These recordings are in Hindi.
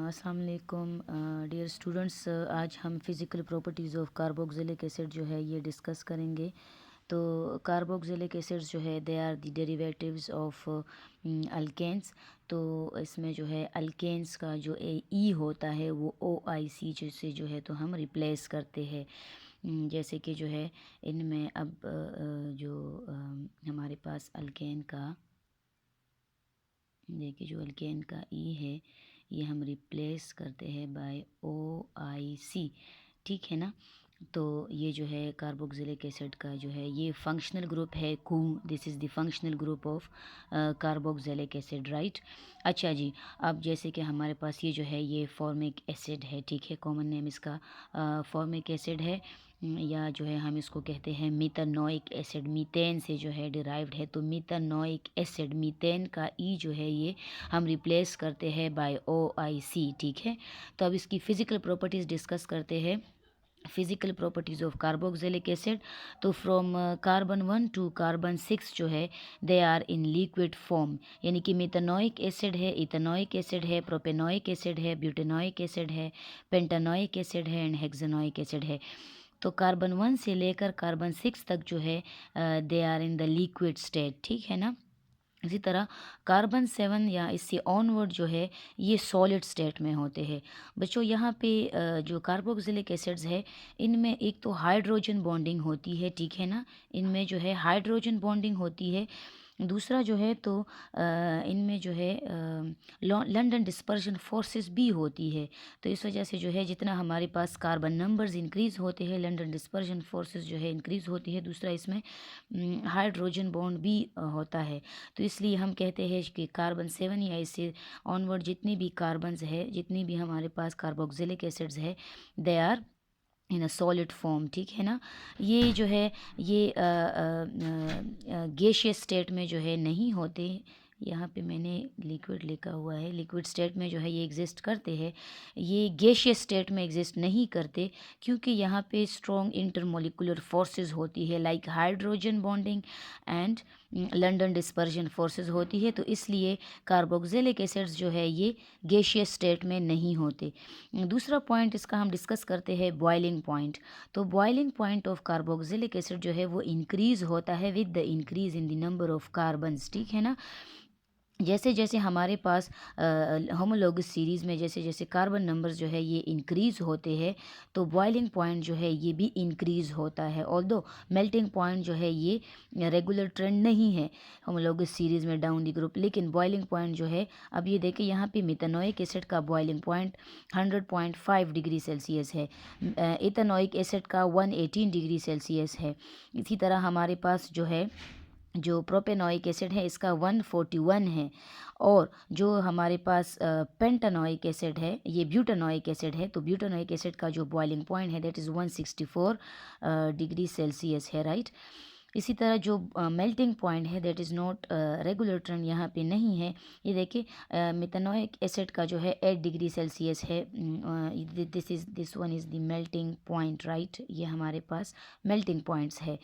अस्सलाम वालेकुम डियर स्टूडेंट्स। आज हम physical properties of carboxylic acid जो है ये डिस्कस करेंगे। तो कार्बोक्सिलिक एसिड्स जो है they are the derivatives of alkanes. तो इसमें जो है अल्केन्स का जो ई होता है वो ओ आई सी से जो है तो हम रिप्लेस करते हैं। जैसे कि जो है इनमें अब जो हमारे पास अल्केन का देखिए जो अल्केन का ई है ये हम रिप्लेस करते हैं बाय ओ आई सी, ठीक है ना। तो ये जो है कार्बोक्सिलिक एसिड का जो है ये फंक्शनल ग्रुप है कू। This is the functional group of carboxylic acid, right. अच्छा जी, अब जैसे कि हमारे पास ये जो है ये फॉर्मिक एसिड है, ठीक है, कॉमन नेम इसका फॉर्मिक एसिड है, या जो है हम इसको कहते हैं मीथेनोइक एसिड, मीथेन से जो है डिराइव्ड है। तो मीथेनोइक एसिड, मीथेन का ई जो है ये हम रिप्लेस करते हैं बाय ओ आई सी, ठीक है। तो अब इसकी फ़िज़िकल प्रॉपर्टीज़ डिस्कस करते हैं। Physical properties of carboxylic acid. तो फ्रॉम कार्बन 1 टू कार्बन 6 जो है they are in liquid form, यानी कि मेथनोइक एसिड है, इथेनोइक एसिड है, प्रोपेनोइक एसिड है, ब्यूटेनोइक एसिड है, पेंटानोइक एसिड है एंड हेक्सानोइक एसिड है। तो कार्बन 1 से लेकर कार्बन 6 तक जो है they are in the liquid state, ठीक है ना। इसी तरह कार्बन 7 या इससे ऑनवर्ड जो है ये सॉलिड स्टेट में होते हैं। बच्चों यहाँ पे जो कार्बोक्सिलिक एसिड्स है इनमें एक तो हाइड्रोजन बॉन्डिंग होती है, ठीक है ना, इनमें जो है हाइड्रोजन बॉन्डिंग होती है। दूसरा जो है तो इनमें जो है लंडन डिस्पर्शन फोर्सेस भी होती है। तो इस वजह से जो है जितना हमारे पास कार्बन नंबर्स इंक्रीज़ होते हैं लंडन डिस्पर्शन फोर्सेस जो है इंक्रीज़ होती है। दूसरा इसमें हाइड्रोजन बॉन्ड भी होता है। तो इसलिए हम कहते हैं कि कार्बन 7 या इससे ऑनवर्ड जितनी भी कार्बन्स है, जितनी भी हमारे पास कार्बोक्सिलिक एसिड्स है they are in a solid form, ठीक है ना। ये जो है ये गैसियस स्टेट में जो है नहीं होते। यहाँ पे मैंने लिक्विड लिखा हुआ है, लिक्विड स्टेट में जो है ये एग्जिस्ट करते हैं, ये गैसियस स्टेट में एग्जिस्ट नहीं करते, क्योंकि यहाँ पे स्ट्रॉन्ग इंटरमोलिकुलर फोर्सेस होती है like hydrogen bonding and London dispersion forces होती है। तो इसलिए कार्बोक्सिलिक एसिड्स जो है ये गैसियस स्टेट में नहीं होते। दूसरा पॉइंट इसका हम डिस्कस करते हैं बॉइलिंग पॉइंट। तो boiling point of carboxylic acid जो है वो इंक्रीज़ होता है with the increase in the number of carbons, ठीक है ना। जैसे जैसे हमारे पास होमोलॉगस सीरीज़ में जैसे जैसे कार्बन नंबर्स जो है ये इंक्रीज़ होते हैं तो बॉइलिंग पॉइंट जो है ये भी इंक्रीज़ होता है। ऑल्दो मेल्टिंग पॉइंट जो है ये रेगुलर ट्रेंड नहीं है होमोलॉगस सीरीज़ में डाउन दी ग्रुप, लेकिन बॉइलिंग पॉइंट जो है, अब ये देखें यहाँ पे मिथेनोइक एसिड का बॉइलिंग पॉइंट 100.5 डिग्री सेल्सियस है, इथेनोइक एसिड का 118 डिग्री सेल्सियस है। इसी तरह हमारे पास जो है जो प्रोपेनोइक एसिड है इसका 141 है, और जो हमारे पास पेंटानोइक एसिड है ये ब्यूटानोइक एसिड है। तो ब्यूटानोइक एसिड का जो बॉइलिंग पॉइंट है दैट इज़ 164 डिग्री सेल्सियस है, राइट। इसी तरह जो मेल्टिंग पॉइंट है that is not regular trend यहाँ पे नहीं है। ये देखिए मिथेनोइक एसिड का जो है 8 डिग्री सेल्सियस है। This one is the melting point, right. ये हमारे पास मेल्टिंग पॉइंट्स है।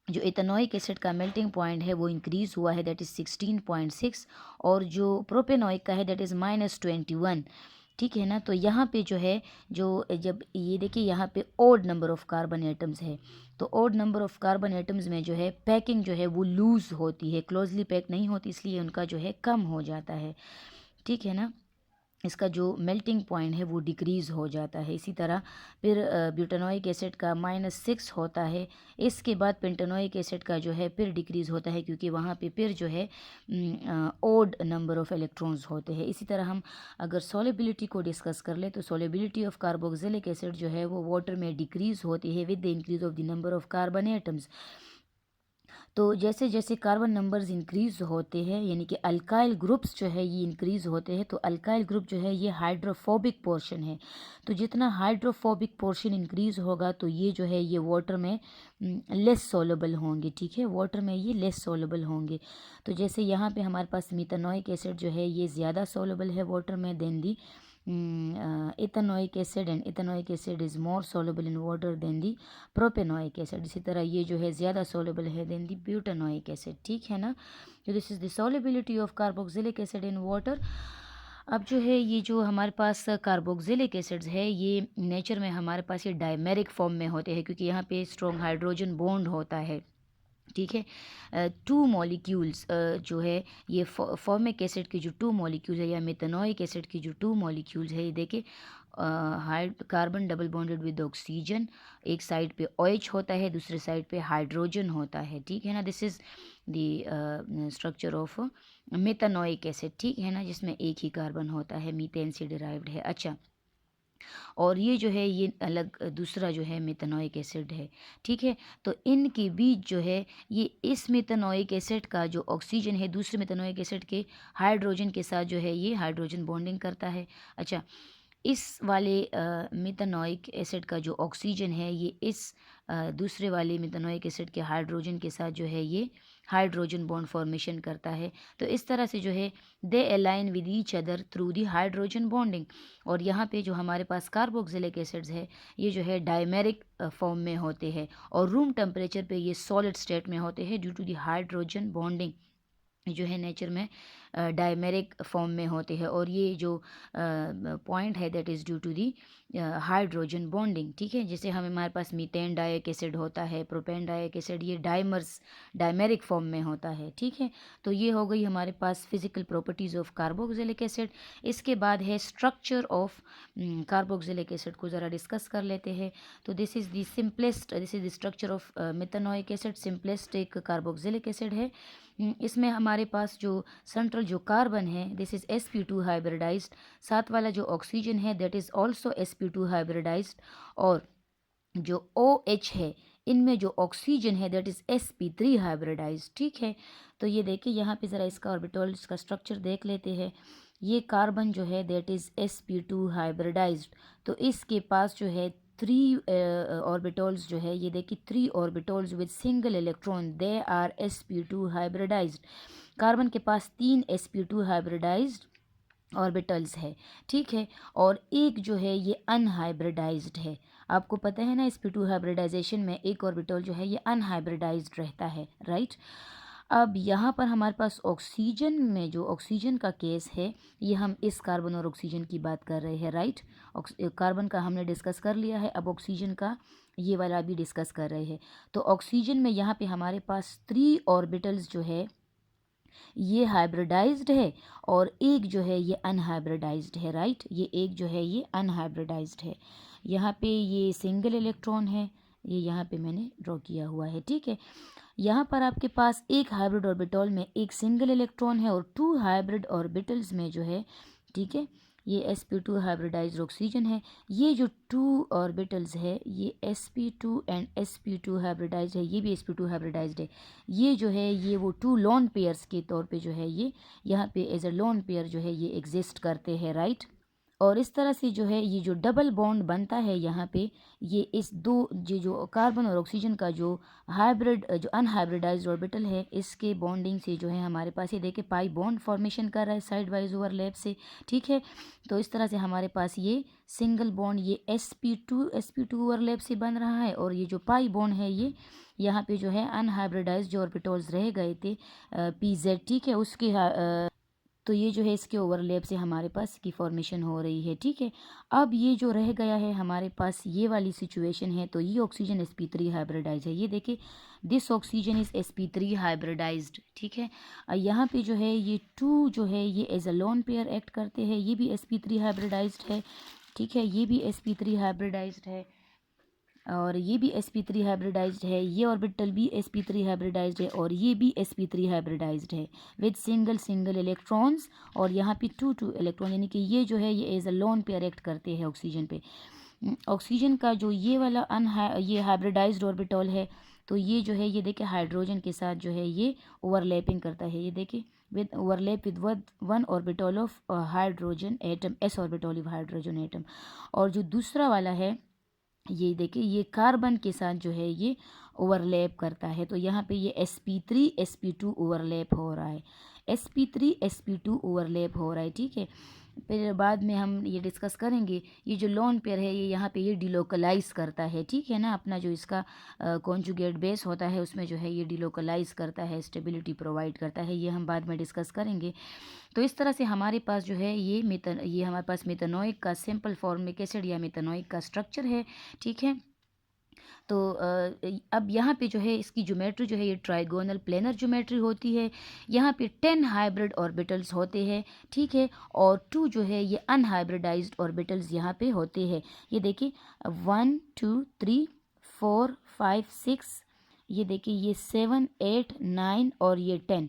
जो इथेनोइक एसिड का मेल्टिंग पॉइंट है वो इंक्रीज़ हुआ है दैट इज़ 16.6, और जो प्रोपेनोइक का है दैट इज़ -21, ठीक है ना। तो यहाँ पे जो है जो जब ये देखिए यहाँ पे odd number of carbon atoms है, तो odd number of carbon atoms में जो है पैकिंग जो है वो लूज़ होती है, क्लोजली पैक नहीं होती, इसलिए उनका जो है कम हो जाता है, ठीक है ना। इसका जो मेल्टिंग पॉइंट है वो डिक्रीज़ हो जाता है। इसी तरह फिर ब्यूटानोइक एसिड का -6 होता है, इसके बाद पेंटानोइक एसिड का जो है फिर डिक्रीज़ होता है, क्योंकि वहाँ पे फिर जो है ओड नंबर ऑफ इलेक्ट्रॉन्स होते हैं। इसी तरह हम अगर सॉलिबिलिटी को डिस्कस कर ले तो सॉलिबिलिटी ऑफ कार्बोक्सिलिक एसिड जो है वो वाटर में डिक्रीज़ होती है with the increase of the number of carbon atoms. तो जैसे जैसे कार्बन नंबर्स इंक्रीज़ होते हैं यानी कि अल्काइल ग्रुप्स जो है ये इंक्रीज़ होते हैं, तो अल्काइल ग्रुप जो है ये हाइड्रोफोबिक पोर्शन है। तो जितना हाइड्रोफोबिक पोर्शन इंक्रीज़ होगा तो ये जो है ये वाटर में लेस सोलबल होंगे, ठीक है, वाटर में ये लेस सोलबल होंगे। तो जैसे यहाँ पे हमारे पास मिथेनोइक एसिड जो है ये ज़्यादा सोलबल है वाटर में than the ethanoic acid, and ethanoic acid is more soluble in water than the propanoic acid। इसी तरह ये जो है ज़्यादा soluble है than the butanoic acid, ठीक है ना। तो this is the solubility of carboxylic acid in water। अब जो है ये जो हमारे पास कार्बोक्सिलिक एसिड्स है, ये नेचर में हमारे पास ये डायमेरिक फॉर्म में होते हैं, क्योंकि यहाँ पे स्ट्रॉन्ग हाइड्रोजन बॉन्ड होता है, ठीक है। टू मॉलिक्यूल्स जो है ये फॉर्मिक एसिड की जो टू मॉलिक्यूल्स है या मेथनोइक एसिड की जो टू मॉलिक्यूल्स है, ये देखिए carbon double bonded with oxygen, एक साइड पे OH होता है, दूसरे साइड पे हाइड्रोजन होता है, ठीक है ना। This is the structure of methanoic acid, ठीक है ना, जिसमें एक ही कार्बन होता है, मीथेन से डिराइव्ड है। अच्छा, और ये जो है ये अलग दूसरा जो है मेथनोइक एसिड है, ठीक है। तो इनके बीच जो है ये इस मेथनोइक एसिड का जो ऑक्सीजन है दूसरे मेथनोइक एसिड के हाइड्रोजन के साथ जो है ये हाइड्रोजन बॉन्डिंग करता है। अच्छा, इस वाले मेथनोइक एसिड का जो ऑक्सीजन है ये इस दूसरे वाले मेथनोइक एसिड के हाइड्रोजन के साथ जो है ये हाइड्रोजन बॉन्ड फॉर्मेशन करता है। तो इस तरह से जो है they align with each other through the hydrogen bonding. और यहाँ पे जो हमारे पास कार्बोक्सिलिक एसिड्स है ये जो है डायमेरिक फॉर्म में होते हैं और रूम टेम्परेचर पे ये सॉलिड स्टेट में होते हैं due to the hydrogen bonding, जो है नेचर में डायमेरिक फॉर्म में होते हैं। और ये जो पॉइंट है that is due to the hydrogen bonding, ठीक है। जैसे हमारे पास मीथेन डाइक एसिड होता है, प्रोपेन डाइक एसिड, ये डायमेरिक फॉर्म में होता है, ठीक है। तो ये हो गई हमारे पास physical properties of carboxylic acid. इसके बाद है स्ट्रक्चर ऑफ कार्बोक्सिलिक एसिड को ज़रा डिस्कस कर लेते हैं। तो this is the structure of methanoic acid, simplest एक कार्बोक्सिलिक एसिड है। इसमें हमारे पास जो सेंट्रल जो कार्बन है दिस इज़ sp2 हाइब्रिडाइज्ड, साथ वाला जो ऑक्सीजन है that is also sp2 hybridised, और जो OH है इनमें जो ऑक्सीजन है दैट इज़ sp3 हाइब्रिडाइज्ड, ठीक है। तो ये देखिए यहाँ पे ज़रा इसका ऑर्बिटल्स का स्ट्रक्चर देख लेते हैं। ये कार्बन जो है दैट इज़ sp2 हाइब्रिडाइज्ड, तो इसके पास जो है थ्री ऑर्बिटल्स जो है ये देखिए three orbitals with single electron they are sp2 hybridized. Carbon के पास 3 sp2 हाइब्रिडाइज्ड ऑर्बिटल्स है, ठीक है। और एक जो है ये अनहाइब्रिडाइज्ड है। आपको पता है ना sp2 हाइब्रिडाइजेशन में एक ऑर्बिटल जो है ये अनहाइब्रिडाइज्ड रहता है, राइट। अब यहाँ पर हमारे पास ऑक्सीजन में जो ऑक्सीजन का केस है ये हम इस कार्बन और ऑक्सीजन की बात कर रहे हैं, राइट। कार्बन का हमने डिस्कस कर लिया है, अब ऑक्सीजन का ये वाला भी डिस्कस कर रहे हैं। तो ऑक्सीजन में यहाँ पे हमारे पास 3 ऑर्बिटल्स जो है ये हाइब्रिडाइज्ड है और एक जो है ये अनहाइब्रिडाइज्ड है, राइट। ये एक जो है ये अनहाइब्रिडाइज्ड है। यहाँ पे ये सिंगल इलेक्ट्रॉन है, ये यहाँ पे मैंने ड्रॉ किया हुआ है, ठीक है। यहाँ पर आपके पास एक हाइब्रिड ऑर्बिटल में एक सिंगल इलेक्ट्रॉन है और 2 हाइब्रिड ऑर्बिटल्स में जो है, ठीक है, ये sp2 हाइब्रिडाइज्ड ऑक्सीजन है। ये जो 2 ऑर्बिटल्स है ये sp2 एंड sp2 हाइब्रिडाइज्ड है, ये भी sp2 हाइब्रिडाइज्ड है। ये जो है ये वो 2 लोन पेयर्स के तौर पे जो है ये यहाँ पे एज अ लोन पेयर जो है ये एग्जिस्ट करते हैं, राइट। और इस तरह से जो है ये जो डबल बॉन्ड बनता है यहाँ पे ये इस दो जो कार्बन और ऑक्सीजन का जो हाइब्रिड जो अनहाइब्रिडाइज्ड ऑर्बिटल है इसके बॉन्डिंग से जो है हमारे पास ये देखिए पाई बॉन्ड फॉर्मेशन कर रहा है साइड वाइज ओवरलैप से, ठीक है। तो इस तरह से हमारे पास ये सिंगल बॉन्ड ये sp2 ओवरलैप से बन रहा है और ये जो पाई बॉन्ड है ये यहाँ पे जो है अनहाइब्रिडाइज्ड जो ऑर्बिटल्स रह गए थे pz, ठीक है, उसके तो ये जो है इसके ओवरलैप से हमारे पास की फॉर्मेशन हो रही है, ठीक है। अब ये जो रह गया है हमारे पास ये वाली सिचुएशन है, तो ये ऑक्सीजन sp3 हाइब्रिडाइज है, ये देखिए this oxygen is sp3 hybridised, ठीक है। यहाँ पे जो है ये 2 जो है ये as a lone pair act करते हैं, ये भी sp3 हाइब्रिडाइज्ड है, ठीक है, ये भी sp3 हाइब्रिडाइज्ड है और ये भी sp3 हाइब्रिडाइज्ड है, ये ऑर्बिटल भी sp3 हाइब्रिडाइज्ड है और ये भी sp3 हाइब्रिडाइज्ड है विद सिंगल इलेक्ट्रॉन्स और यहाँ पे 2 इलेक्ट्रॉन, यानी कि ये जो है ये as a lone pair act करते हैं ऑक्सीजन पे। ऑक्सीजन का जो ये वाला ये हाइब्रिडाइज्ड ऑर्बिटल है तो ये जो है ये देखिए हाइड्रोजन के साथ जो है ये ओवरलैपिंग करता है, ये देखिए with overlap with one orbital of hydrogen atom, s orbital of hydrogen atom. और जो दूसरा वाला है ये देखिए ये कार्बन के साथ जो है ये ओवरलैप करता है, तो यहाँ पे ये sp3 sp2 ओवरलैप हो रहा है, sp3 sp2 ओवरलैप हो रहा है, ठीक है। फिर बाद में हम ये डिस्कस करेंगे। ये जो लोन पेयर है ये यहाँ पे ये डिलोकलाइज करता है, ठीक है ना, अपना जो इसका कॉन्जुगेट बेस होता है उसमें जो है ये डिलोकलाइज करता है, स्टेबिलिटी प्रोवाइड करता है, ये हम बाद में डिस्कस करेंगे। तो इस तरह से हमारे पास जो है ये हमारे पास मेथनोइक का सिंपल फॉर्मिक एसिड या मेथनोइक का स्ट्रक्चर है, ठीक है। तो अब यहाँ पे जो है इसकी ज्योमेट्री जो है ये ट्राइगोनल प्लेनर ज्योमेट्री होती है। यहाँ पे 10 हाइब्रिड ऑर्बिटल्स होते हैं, ठीक है, और 2 जो है ये अनहाइब्रिडाइज्ड ऑर्बिटल्स यहाँ पे होते हैं। ये देखिए 1 2 3 4 5 6, ये देखिए ये 7 8 9 और ये 10,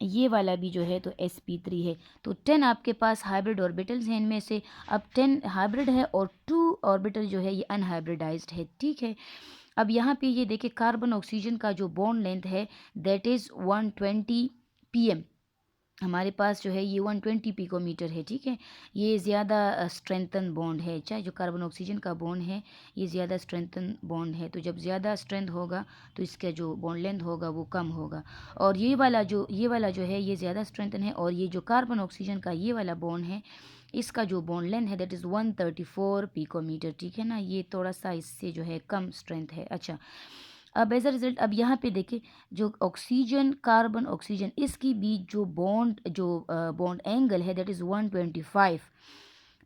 ये वाला भी जो है तो sp3 है। तो 10 आपके पास हाइब्रिड ऑर्बिटल्स हैं, इनमें से अब 10 हाइब्रिड है और 2 ऑर्बिटल जो है ये अनहाइब्रिडाइज्ड है, ठीक है। अब यहाँ पे ये देखिए कार्बन ऑक्सीजन का जो बॉन्ड लेंथ है दैट इज़ 120 pm, हमारे पास जो है ये 120 पिकोमीटर है, ठीक है। ये ज़्यादा स्ट्रेंथन बॉन्ड है, चाहे जो कार्बन ऑक्सीजन का बॉन्ड है ये ज़्यादा स्ट्रेंथन बॉन्ड है। तो जब ज़्यादा स्ट्रेंथ होगा तो इसका जो बॉन्ड लेंथ होगा वो कम होगा, और ये वाला जो है ये ज़्यादा स्ट्रेंथन है, और ये जो कार्बन ऑक्सीजन का ये वाला बॉन्ड है इसका जो बॉन्ड लेंथ है दैट इज़ 134 पिकोमीटर, ठीक है ना, ये थोड़ा सा इससे जो है कम स्ट्रेंथ है। अच्छा, अब एज अ रिजल्ट अब यहाँ पे देखिए जो ऑक्सीजन कार्बन ऑक्सीजन इसकी बीच जो बॉन्ड एंगल है दैट इज़ 125,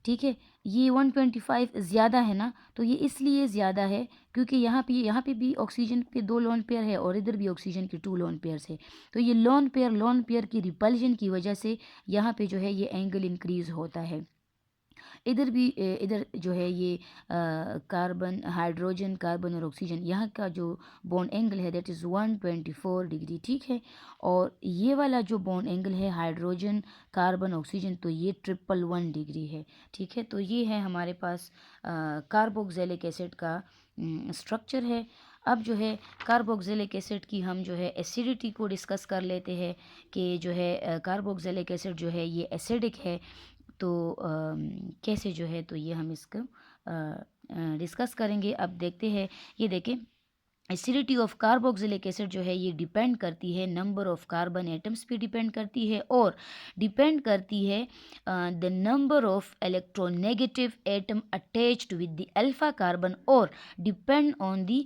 ठीक है। ये 125 ज़्यादा है ना, तो ये इसलिए ज़्यादा है क्योंकि यहाँ पे भी ऑक्सीजन के 2 लोन पेयर है और इधर भी ऑक्सीजन के 2 लोन पेयर्स है। तो ये लोन पेयर की रिपल्जन की वजह से यहाँ पे जो है ये एंगल इंक्रीज होता है। इधर भी इधर जो है ये कार्बन हाइड्रोजन कार्बन और ऑक्सीजन यहाँ का जो बॉन्ड एंगल है दैट इज़ 124 डिग्री, ठीक है। और ये वाला जो बॉन्ड एंगल है हाइड्रोजन कार्बन ऑक्सीजन तो ये 111 डिग्री है, ठीक है। तो ये है हमारे पास कार्बोक्सिलिक एसिड का स्ट्रक्चर है। अब जो है कार्बोक्सिलिक एसिड की हम जो है एसिडिटी को डिस्कस कर लेते हैं कि जो है कार्बोक्सिलिक एसिड जो है ये एसिडिक है। तो कैसे जो है तो ये हम इसको डिस्कस करेंगे। अब देखते हैं, ये देखें एसिडिटी ऑफ कार्बोक्सिलिक एसिड जो है ये डिपेंड करती है नंबर ऑफ कार्बन एटम्स पे डिपेंड करती है, और डिपेंड करती है the number of electronegative atom attached with the alpha carbon, और depend on the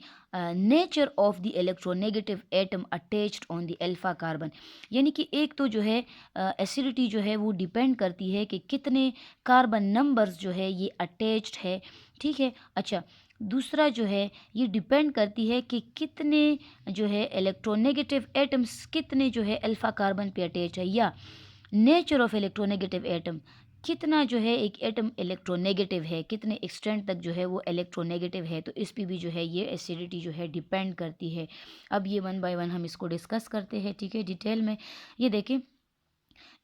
nature of the electronegative atom attached on the alpha carbon. यानी कि एक तो जो है एसिडिटी जो है वो डिपेंड करती है कि कितने कार्बन नंबर्स जो है ये अटैच्ड है, ठीक है। अच्छा, दूसरा जो है ये डिपेंड करती है कि कितने जो है इलेक्ट्रोनेगेटिव एटम्स कितने जो है अल्फा कार्बन पे अटैच है, या नेचर ऑफ इलेक्ट्रोनेगेटिव एटम कितना जो है एक एटम इलेक्ट्रोनेगेटिव है, कितने एक्सटेंट तक जो है वो इलेक्ट्रोनेगेटिव है। तो इस पे भी जो है ये एसिडिटी जो है डिपेंड करती है। अब ये 1 बाय 1 हम इसको डिस्कस करते हैं, ठीक है, डिटेल में। ये देखें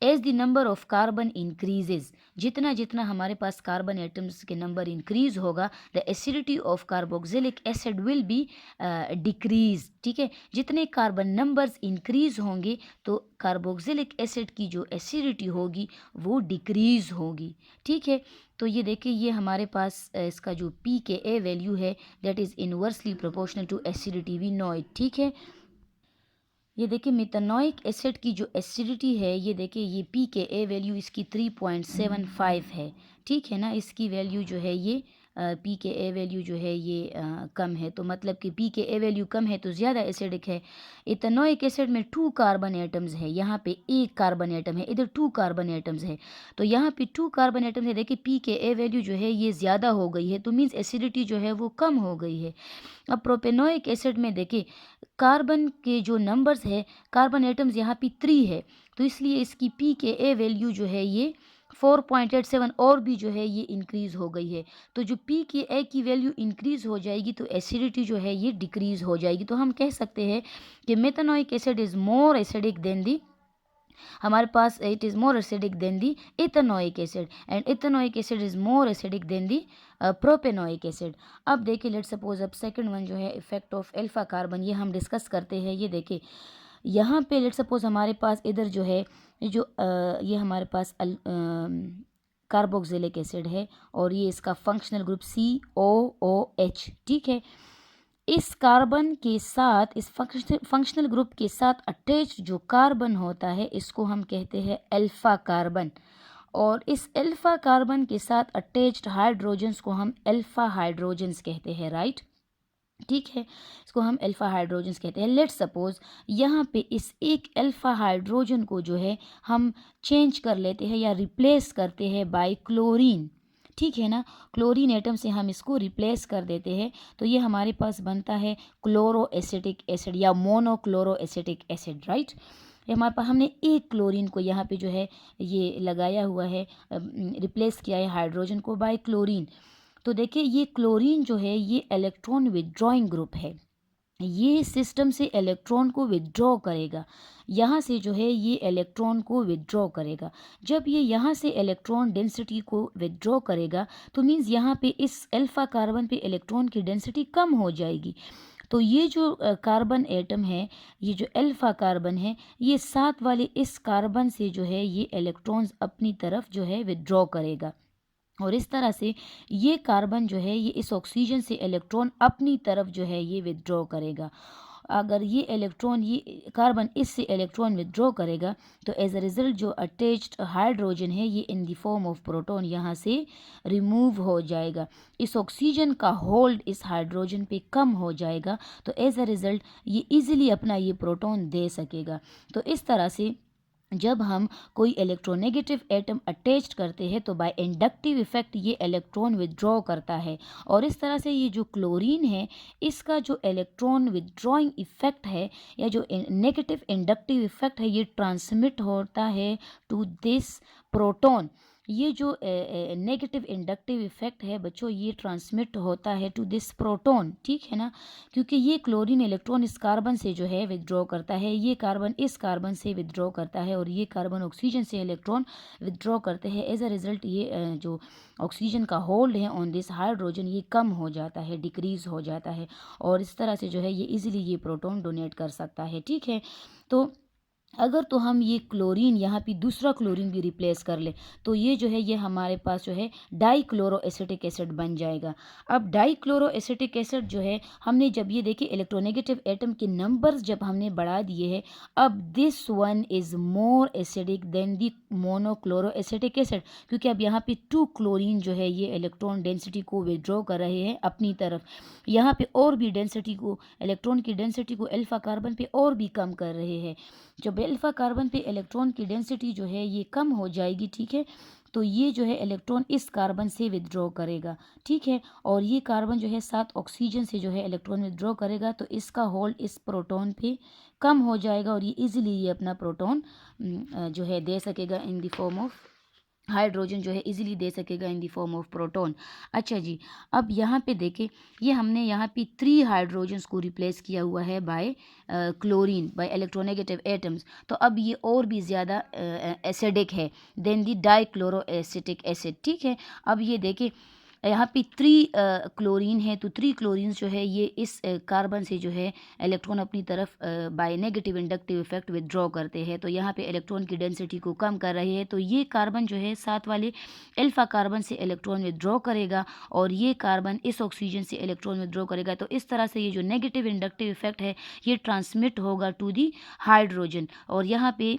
as the number of carbon increases, जितना जितना हमारे पास कार्बन एटम्स के नंबर इंक्रीज होगा the acidity of carboxylic acid will be decrease, ठीक है। जितने कार्बन नंबर्स इंक्रीज होंगे तो कार्बोक्सिलिक एसिड की जो एसिडिटी होगी वो डिक्रीज होगी, ठीक है। तो ये देखिए ये हमारे पास इसका जो pKa वैल्यू है that is inversely proportional to acidity, we know it, ठीक है। ये देखिए मेथनोइक एसिड की जो एसिडिटी है ये देखिए ये pKa वैल्यू इसकी 3.75 है, ठीक है ना। इसकी वैल्यू जो है ये pKa वैल्यू जो है ये कम है, तो मतलब कि pKa वैल्यू कम है तो ज़्यादा एसिडिक है। इथेनोइक एसिड में 2 कार्बन एटम्स है, यहाँ पे 1 कार्बन एटम है, इधर 2 कार्बन एटम्स है, तो यहाँ पे 2 कार्बन एटम्स है। देखिए pKa वैल्यू जो है ये ज़्यादा हो गई है, तो मीन्स एसिडिटी जो है वो कम हो गई है। अब प्रोपेनोइक एसिड में देखिए कार्बन के जो नंबर्स है कार्बन एटम्स यहाँ पे 3 है, तो इसलिए इसकी pKa वैल्यू जो है ये 4.87 और भी जो है ये इंक्रीज़ हो गई है। तो जो pKa की वैल्यू इंक्रीज़ हो जाएगी तो एसिडिटी जो है ये डिक्रीज़ हो जाएगी। तो हम कह सकते हैं कि methanoic acid is more acidic than the, हमारे पास it is more acidic than the ethanoic acid, and ethanoic acid is more acidic than the propanoic acid. अब देखिए लेट सपोज अब सेकंड वन जो है इफेक्ट ऑफ अल्फा कार्बन, ये हम डिस्कस करते हैं। ये देखिए यहाँ पे लेट सपोज हमारे पास इधर जो है जो ये हमारे पास कार्बोक्सिलिक एसिड है और ये इसका फंक्शनल ग्रुप COOH, ठीक है। इस कार्बन के साथ इस फंक्शनल ग्रुप के साथ अटैच्ड जो कार्बन होता है इसको हम कहते हैं अल्फा कार्बन, और इस अल्फ़ा कार्बन के साथ अटैच्ड हाइड्रोजन्स को हम अल्फ़ा हाइड्रोजन्स कहते हैं, राइट। ठीक है, इसको हम अल्फ़ा हाइड्रोजन्स कहते हैं। लेट्स सपोज यहाँ पे इस एक अल्फ़ा हाइड्रोजन को जो है हम चेंज कर लेते हैं या रिप्लेस करते हैं बाय क्लोरीन, ठीक है ना। क्लोरीन एटम से हम इसको रिप्लेस कर देते हैं, तो ये हमारे पास बनता है क्लोरो एसिटिक एसिड या मोनोक्लोरो एसिटिक एसिड, राइट। ये हमारे पास, हमने एक क्लोरीन को यहाँ पे जो है ये लगाया हुआ है, रिप्लेस किया है हाइड्रोजन को बाय क्लोरीन। तो देखिए ये क्लोरीन जो है ये इलेक्ट्रॉन विदड्रॉइंग ग्रुप है, ये सिस्टम से इलेक्ट्रॉन को विदड्रॉ करेगा, यहाँ से जो है ये इलेक्ट्रॉन को विदड्रॉ करेगा। जब ये यहाँ से इलेक्ट्रॉन डेंसिटी को विदड्रॉ करेगा तो मीन्स यहाँ पे इस अल्फ़ा कार्बन पे इलेक्ट्रॉन की डेंसिटी कम हो जाएगी। तो ये जो कार्बन एटम है, ये जो अल्फ़ा कार्बन है, ये साथ वाले इस कार्बन से जो है ये इलेक्ट्रॉन्स अपनी तरफ जो है विदड्रॉ करेगा, और इस तरह से ये कार्बन जो है ये इस ऑक्सीजन से इलेक्ट्रॉन अपनी तरफ जो है ये विदड्रॉ करेगा। अगर ये इलेक्ट्रॉन, ये कार्बन इससे इलेक्ट्रॉन विदड्रॉ करेगा तो एज अ रिज़ल्ट जो अटैच्ड हाइड्रोजन है ये in the form of proton यहाँ से रिमूव हो जाएगा, इस ऑक्सीजन का होल्ड इस हाइड्रोजन पे कम हो जाएगा, तो एज अ रिज़ल्ट ये इजीली अपना ये प्रोटॉन दे सकेगा। तो इस तरह से जब हम कोई इलेक्ट्रोनेगेटिव एटम अटैच्ड करते हैं तो बाय इंडक्टिव इफेक्ट ये इलेक्ट्रॉन विदड्रॉ करता है, और इस तरह से ये जो क्लोरीन है इसका जो इलेक्ट्रॉन विदड्रॉइंग इफेक्ट है या जो नेगेटिव इंडक्टिव इफेक्ट है ये ट्रांसमिट होता है टू दिस प्रोटॉन। ये जो नेगेटिव इंडक्टिव इफेक्ट है बच्चों ये ट्रांसमिट होता है टू दिस प्रोटॉन, ठीक है ना, क्योंकि ये क्लोरीन इलेक्ट्रॉन इस कार्बन से जो है विदड्रॉ करता है, ये कार्बन इस कार्बन से विदड्रॉ करता है, और ये कार्बन ऑक्सीजन से इलेक्ट्रॉन विदड्रॉ करते हैं। एज अ रिजल्ट ये जो ऑक्सीजन का होल्ड है ऑन दिस हाइड्रोजन ये कम हो जाता है, डिक्रीज हो जाता है, और इस तरह से जो है ये इजीली ये प्रोटॉन डोनेट कर सकता है, ठीक है। तो अगर तो हम ये क्लोरीन यहाँ पे दूसरा क्लोरीन भी रिप्लेस कर ले तो ये जो है ये हमारे पास जो है डाईक्लोरो एसिटिक एसिड बन जाएगा। अब डाईक्लोरो एसिटिक एसिड जो है हमने जब ये देखिए इलेक्ट्रोनेगेटिव एटम के नंबर्स जब हमने बढ़ा दिए हैं, अब this one is more acidic than the monochloro acetic acid, क्योंकि अब यहाँ पे 2 क्लोरीन जो है ये इलेक्ट्रॉन डेंसिटी को विदड्रॉ कर रहे हैं अपनी तरफ, यहाँ पे और भी डेंसिटी को, इलेक्ट्रॉन की डेंसिटी को अल्फ़ा कार्बन पे और भी कम कर रहे हैं। जब अल्फ़ा कार्बन पे इलेक्ट्रॉन की डेंसिटी जो है ये कम हो जाएगी, ठीक है, तो ये जो है इलेक्ट्रॉन इस कार्बन से विदड्रॉ करेगा, ठीक है, और ये कार्बन जो है साथ ऑक्सीजन से जो है इलेक्ट्रॉन विदड्रॉ करेगा, तो इसका होल्ड इस प्रोटॉन पे कम हो जाएगा और ये इजीली ये अपना प्रोटॉन जो है दे सकेगा in the form of hydrogen, जो है इजीली दे सकेगा in the form of proton. अच्छा जी, अब यहाँ पे देखें ये हमने यहाँ पे 3 हाइड्रोजन्स को रिप्लेस किया हुआ है by chlorine, by electronegative atoms, तो अब ये और भी ज़्यादा एसिडिक है than the dichloro acetic acid, ठीक है। अब ये देखें यहाँ पे 3 क्लोरीन है, तो 3 क्लोरीन जो है ये इस कार्बन से जो है इलेक्ट्रॉन अपनी तरफ by negative inductive effect withdraw करते हैं, तो यहाँ पे इलेक्ट्रॉन की डेंसिटी को कम कर रहे हैं, तो ये कार्बन जो है साथ वाले अल्फ़ा कार्बन से इलेक्ट्रॉन विदड्रॉ करेगा और ये कार्बन इस ऑक्सीजन से इलेक्ट्रॉन विदड्रॉ करेगा, तो इस तरह से ये जो नेगेटिव इंडक्टिव इफेक्ट है ये ट्रांसमिट होगा टू दी हाइड्रोजन, और यहाँ पे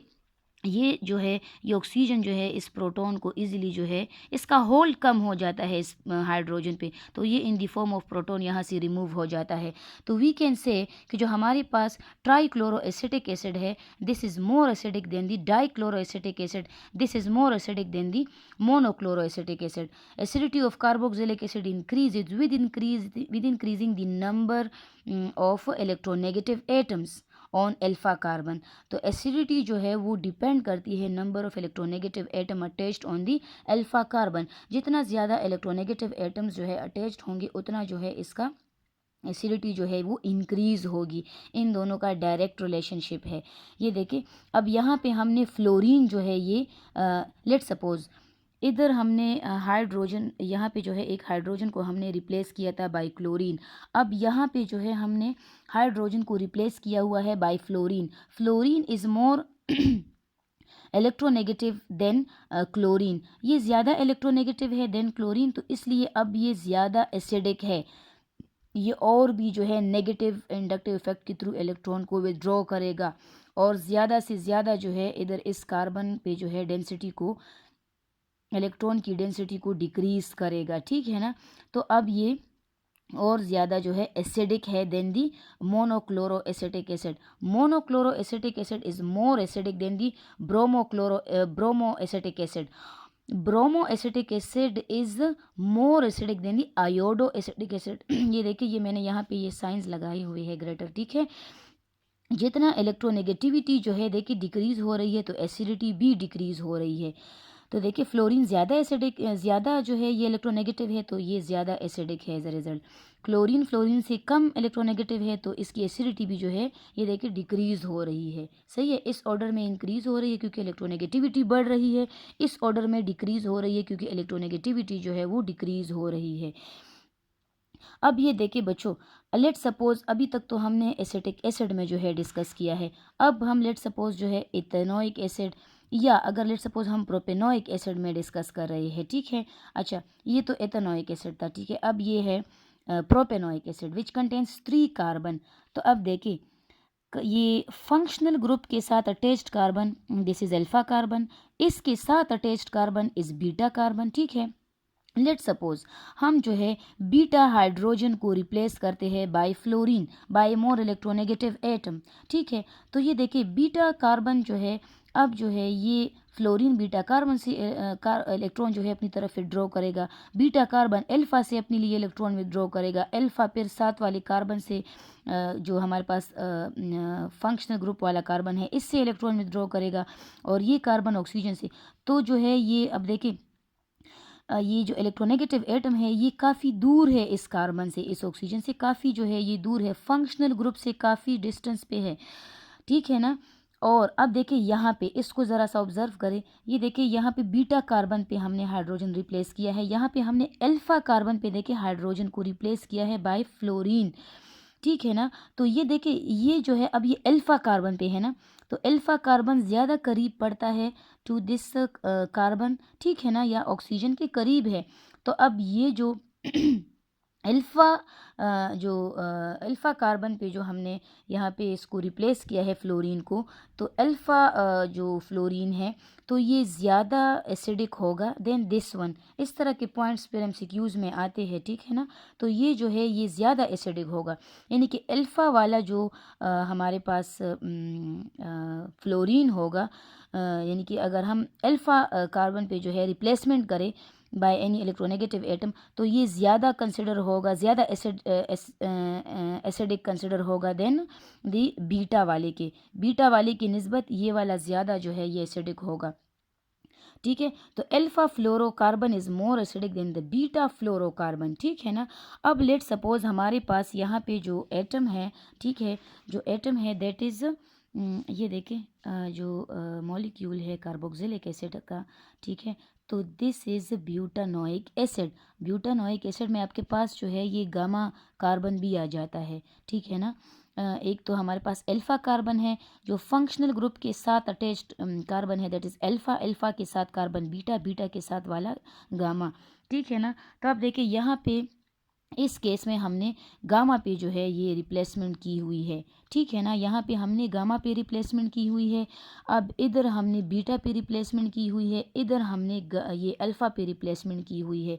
ये जो है ये ऑक्सीजन जो है इस प्रोटॉन को इजीली जो है इसका होल्ड कम हो जाता है इस हाइड्रोजन पे, तो ये in the form of proton यहाँ से रिमूव हो जाता है। तो वी कैन से कि जो हमारे पास ट्राईक्लोरो एसिटिक एसिड है this is more acidic than the dichloro acetic acid, this is more acidic than the monochloro acetic acid. Acidity of carboxylic acid increases with increasing the number of electronegative atoms on alpha carbon. तो एसिडिटी जो है वो डिपेंड करती है number of electronegative atom attached on the alpha carbon, जितना ज़्यादा इलेक्ट्रोनेगेटिव एटम्स जो है अटैच्ड होंगे उतना जो है इसका एसिडिटी जो है वो इंक्रीज़ होगी, इन दोनों का डायरेक्ट रिलेशनशिप है। ये देखिए अब यहाँ पे हमने फ्लोरीन जो है ये लेट्स सपोज इधर हमने हाइड्रोजन, यहाँ पे जो है एक हाइड्रोजन को हमने रिप्लेस किया था बाय क्लोरीन, अब यहाँ पे जो है हमने हाइड्रोजन को रिप्लेस किया हुआ है by fluorine. Fluorine is more electronegative than chlorine, ये ज़्यादा इलेक्ट्रोनेगेटिव है देन क्लोरीन, तो इसलिए अब ये ज़्यादा एसिडिक है, ये और भी जो है नेगेटिव इंडक्टिव इफेक्ट के थ्रू इलेक्ट्रॉन को विदड्रॉ करेगा और ज़्यादा से ज़्यादा जो है इधर इस कार्बन पे जो है डेंसिटी को इलेक्ट्रॉन की डेंसिटी को डिक्रीज़ करेगा, ठीक है ना। तो अब ये और ज़्यादा जो है एसिडिक है than the monochloro acetic acid. Monochloro acetic acid is more acidic than the bromo acetic acid. Bromo acetic acid is more acidic than the iodo acetic acid. ये देखिए, ये मैंने यहाँ पे ये साइंस लगाई हुई है ग्रेटर, ठीक है। जितना इलेक्ट्रोनेगेटिविटी जो है देखिए डिक्रीज़ हो रही है तो एसिडिटी भी डिक्रीज़ हो रही है। तो देखिए फ्लोरीन ज़्यादा एसिडिक, ज़्यादा जो है ये इलेक्ट्रोनेगेटिव है तो ये ज़्यादा एसिडिक है एज अ रिजल्ट। फ्लोरीन से कम इलेक्ट्रोनेगेटिव है तो इसकी एसिडिटी भी जो है ये देखिए डिक्रीज़ हो रही है। सही है, इस ऑर्डर में इंक्रीज़ हो रही है क्योंकि इलेक्ट्रोनेगेटिविटी बढ़ रही है, इस ऑर्डर में डिक्रीज़ हो रही है क्योंकि इलेक्ट्रोनेगेटिविटी जो है वो डिक्रीज़ हो रही है। अब ये देखिए बच्चों, लेट सपोज अभी तक तो हमने एसिटिक एसिड में जो है डिस्कस किया है। अब हम लेट सपोज जो है इथेनोइक एसिड या अगर लेट सपोज हम प्रोपेनोइक एसिड में डिस्कस कर रहे हैं, ठीक है। अच्छा, ये तो एथेनोइक एसिड था, ठीक है। अब ये है propanoic acid which contains 3 carbon. तो अब देखिए ये फंक्शनल ग्रुप के साथ attached carbon, this is alpha carbon, इसके साथ attached carbon is beta carbon, ठीक है। लेट सपोज हम जो है बीटा हाइड्रोजन को रिप्लेस करते हैं by fluorine by more electronegative atom, ठीक है। तो ये देखिए बीटा कार्बन जो है अब जो है ये फ्लोरीन बीटा कार्बन से इलेक्ट्रॉन जो है अपनी तरफ विड्रॉ करेगा, बीटा कार्बन अल्फा से अपने लिए इलेक्ट्रॉन विड्रॉ करेगा, अल्फा फिर साथ वाले कार्बन से जो हमारे पास फंक्शनल ग्रुप वाला कार्बन है इससे इलेक्ट्रॉन विड्रॉ करेगा, और ये कार्बन ऑक्सीजन से। तो जो है ये अब देखिए ये जो इलेक्ट्रोनेगेटिव एटम है ये काफ़ी दूर है इस कार्बन से, इस ऑक्सीजन से काफ़ी जो है ये दूर है, फंक्शनल ग्रुप से काफ़ी डिस्टेंस पे है, ठीक है ना। और अब देखिए यहाँ पे इसको ज़रा सा ऑब्जर्व करें, ये देखिए यहाँ पे बीटा कार्बन पे हमने हाइड्रोजन रिप्लेस किया है, यहाँ पे हमने अल्फा कार्बन पे देखिए हाइड्रोजन को रिप्लेस किया है बाय फ्लोरीन, ठीक है ना। तो ये देखिए ये जो है अब ये अल्फा कार्बन पे है ना, तो अल्फा कार्बन ज़्यादा करीब पड़ता है टू दिस कार्बन, ठीक है ना, या ऑक्सीजन के करीब है। तो अब ये जो अल्फ़ा अल्फ़ा कार्बन पे जो हमने यहाँ पे इसको रिप्लेस किया है फ्लोरीन को, तो अल्फ़ा जो फ्लोरीन है तो ये ज़्यादा एसिडिक होगा देन दिस वन। इस तरह के पॉइंट्स पर एमसीक्यूज़ में आते हैं, ठीक है ना। तो ये जो है ये ज़्यादा एसिडिक होगा, यानी कि अल्फ़ा वाला जो हमारे पास फ्लोरीन होगा, यानी कि अगर हम अल्फ़ा कार्बन पे जो है रिप्लेसमेंट करें बाय एनी इलेक्ट्रोनेगेटिव एटम तो ये ज़्यादा कंसिडर होगा, ज़्यादा एसिडिक कंसिडर होगा देन दी बीटा वाले की निस्बत ये वाला ज़्यादा जो है ये एसिडिक होगा, ठीक है। तो alpha fluorocarbon is more acidic then the beta fluorocarbon, ठीक है ना। अब लेट सपोज हमारे पास यहाँ पे जो एटम है, ठीक है, जो एटम है दैट इज़ ये देखें जो मॉलिक्यूल है कार्बोक्सिलिक एसिड का, ठीक है। तो this is butanoic acid. Butanoic acid में आपके पास जो है ये गामा कार्बन भी आ जाता है, ठीक है ना। एक तो हमारे पास अल्फ़ा कार्बन है जो फंक्शनल ग्रुप के साथ अटैच्ड कार्बन है दैट इज़ अल्फ़ा, अल्फ़ा के साथ कार्बन बीटा, बीटा के साथ वाला गामा, ठीक है ना। तो अब देखिए यहाँ पे इस केस में हमने गामा पे जो है ये रिप्लेसमेंट की हुई है, ठीक है ना। यहाँ पे हमने गामा पे रिप्लेसमेंट की हुई है, अब इधर हमने बीटा पे रिप्लेसमेंट की हुई है, इधर हमने ये अल्फ़ा पे रिप्लेसमेंट की हुई है।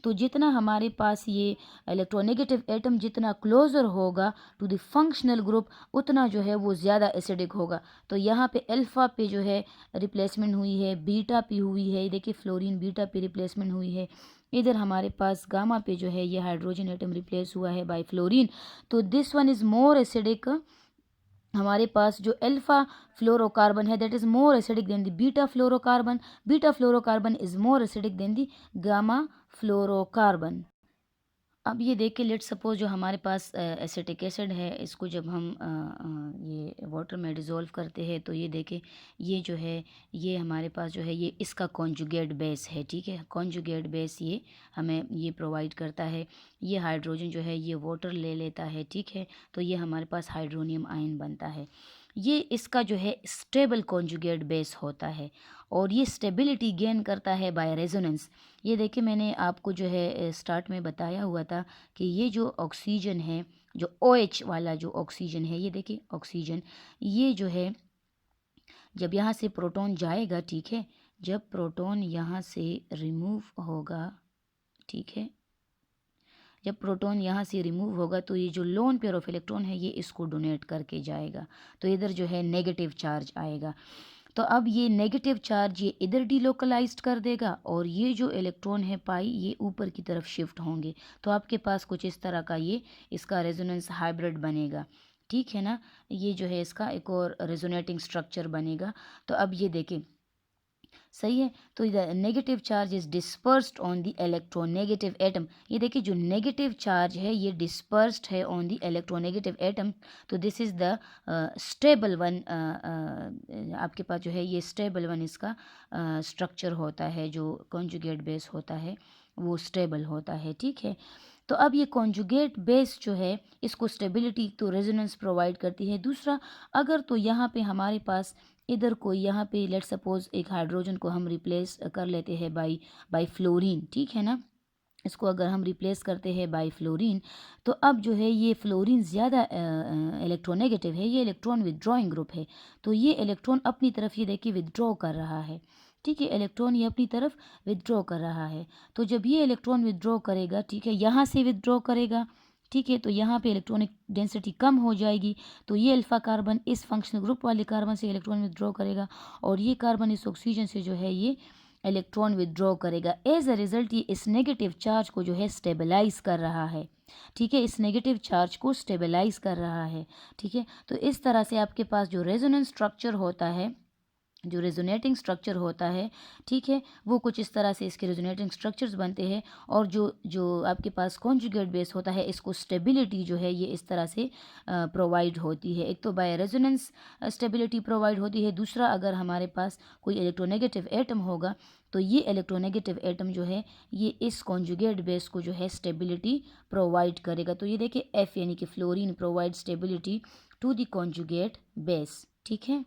तो जितना हमारे पास ये इलेक्ट्रोनेगेटिव एटम जितना क्लोज़र होगा टू द फंक्शनल ग्रुप उतना जो है वो ज़्यादा एसिडिक होगा। तो यहाँ पे अल्फ़ा पे जो है रिप्लेसमेंट हुई है, बीटा पे हुई है, देखिए फ्लोरीन बीटा पे रिप्लेसमेंट हुई है, इधर हमारे पास गामा पे जो है ये हाइड्रोजन एटम रिप्लेस हुआ है बाय फ्लोरीन। तो this one is more acidic, हमारे पास जो अल्फ़ा फ्लोरोकार्बन है that is more acidic then the beta fluorocarbon, beta fluorocarbon is more acidic then the gamma fluorocarbon. अब ये देख के लेट सपोज जो हमारे पास एसिटिक एसिड है इसको जब हम ये वाटर में डिज़ोल्व करते हैं तो ये देखें ये जो है ये हमारे पास जो है ये इसका कॉन्जुगेट बेस है, ठीक है। कॉन्जुगेट बेस ये हमें ये प्रोवाइड करता है, ये हाइड्रोजन जो है ये वाटर ले लेता है, ठीक है। तो ये हमारे पास हाइड्रोनियम आयन बनता है, ये इसका जो है स्टेबल कॉन्जुगेट बेस होता है और ये स्टेबिलिटी गेन करता है बाय रेजोनेंस। ये देखिए मैंने आपको जो है स्टार्ट में बताया हुआ था कि ये जो ऑक्सीजन है, जो OH वाला जो ऑक्सीजन है, ये देखिए ऑक्सीजन, ये जो है जब यहाँ से प्रोटॉन जाएगा, ठीक है, जब प्रोटॉन यहाँ से रिमूव होगा, ठीक है, जब प्रोटॉन यहाँ से रिमूव होगा तो ये जो लोन पेयर ऑफ इलेक्ट्रॉन है ये इसको डोनेट करके जाएगा, तो इधर जो है नेगेटिव चार्ज आएगा। तो अब ये नेगेटिव चार्ज ये इधर डिलोकलाइज्ड कर देगा और ये जो इलेक्ट्रॉन है पाई ये ऊपर की तरफ शिफ्ट होंगे, तो आपके पास कुछ इस तरह का ये इसका रेजोनेंस हाइब्रिड बनेगा, ठीक है ना। ये जो है इसका एक और रेजोनेटिंग स्ट्रक्चर बनेगा। तो अब ये देखें, सही है, तो the negative charge is dispersed on the electronegative atom. ये देखिए जो नेगेटिव चार्ज है ये डिस्पर्स्ड है ऑन द इलेक्ट्रोनेगेटिव एटम, तो this is the stable one. आपके पास जो है ये स्टेबल वन इसका स्ट्रक्चर होता है, जो कॉन्जुगेट बेस होता है वो स्टेबल होता है, ठीक है। तो अब ये कॉन्जुगेट बेस जो है इसको स्टेबिलिटी तो रेजोनेंस प्रोवाइड करती है। दूसरा, अगर तो यहाँ पे हमारे पास इधर कोई यहाँ पे लेट सपोज एक हाइड्रोजन को हम रिप्लेस कर लेते हैं बाय फ्लोरीन, ठीक है ना, इसको अगर हम रिप्लेस करते हैं बाय फ्लोरीन, तो अब जो है ये फ्लोरीन ज़्यादा इलेक्ट्रोनेगेटिव है, ये इलेक्ट्रॉन विदड्रॉइंग ग्रुप है, तो ये इलेक्ट्रॉन अपनी तरफ ये देखिए विदड्रॉ कर रहा है, ठीक है, इलेक्ट्रॉन ये अपनी तरफ विदड्रॉ कर रहा है। तो जब ये इलेक्ट्रॉन विदड्रॉ करेगा, ठीक है, यहाँ से विदड्रॉ करेगा, ठीक है, तो यहाँ पे इलेक्ट्रॉनिक डेंसिटी कम हो जाएगी, तो ये अल्फ़ा कार्बन इस फंक्शनल ग्रुप वाले कार्बन से इलेक्ट्रॉन विदड्रॉ करेगा और ये कार्बन इस ऑक्सीजन से जो है ये इलेक्ट्रॉन विदड्रॉ करेगा। एज अ रिजल्ट ये इस नेगेटिव चार्ज को जो है स्टेबलाइज कर रहा है, ठीक है, इस नेगेटिव चार्ज को स्टेबलाइज कर रहा है, ठीक है। तो इस तरह से आपके पास जो रेजोनेंस स्ट्रक्चर होता है, जो रेजोनेटिंग स्ट्रक्चर होता है, ठीक है, वो कुछ इस तरह से इसके रेजोनेटिंग स्ट्रक्चर्स बनते हैं। और जो जो आपके पास कॉन्जुगेट बेस होता है इसको स्टेबिलिटी जो है ये इस तरह से प्रोवाइड होती है। एक तो बाय रेजोनेंस स्टेबिलिटी प्रोवाइड होती है, दूसरा अगर हमारे पास कोई इलेक्ट्रोनेगेटिव एटम होगा तो ये इलेक्ट्रोनेगेटिव एटम जो है ये इस कॉन्जुगेट बेस को जो है स्टेबिलिटी प्रोवाइड करेगा। तो ये देखिए एफ यानी कि fluorine provide stability to the conjugate base, ठीक है।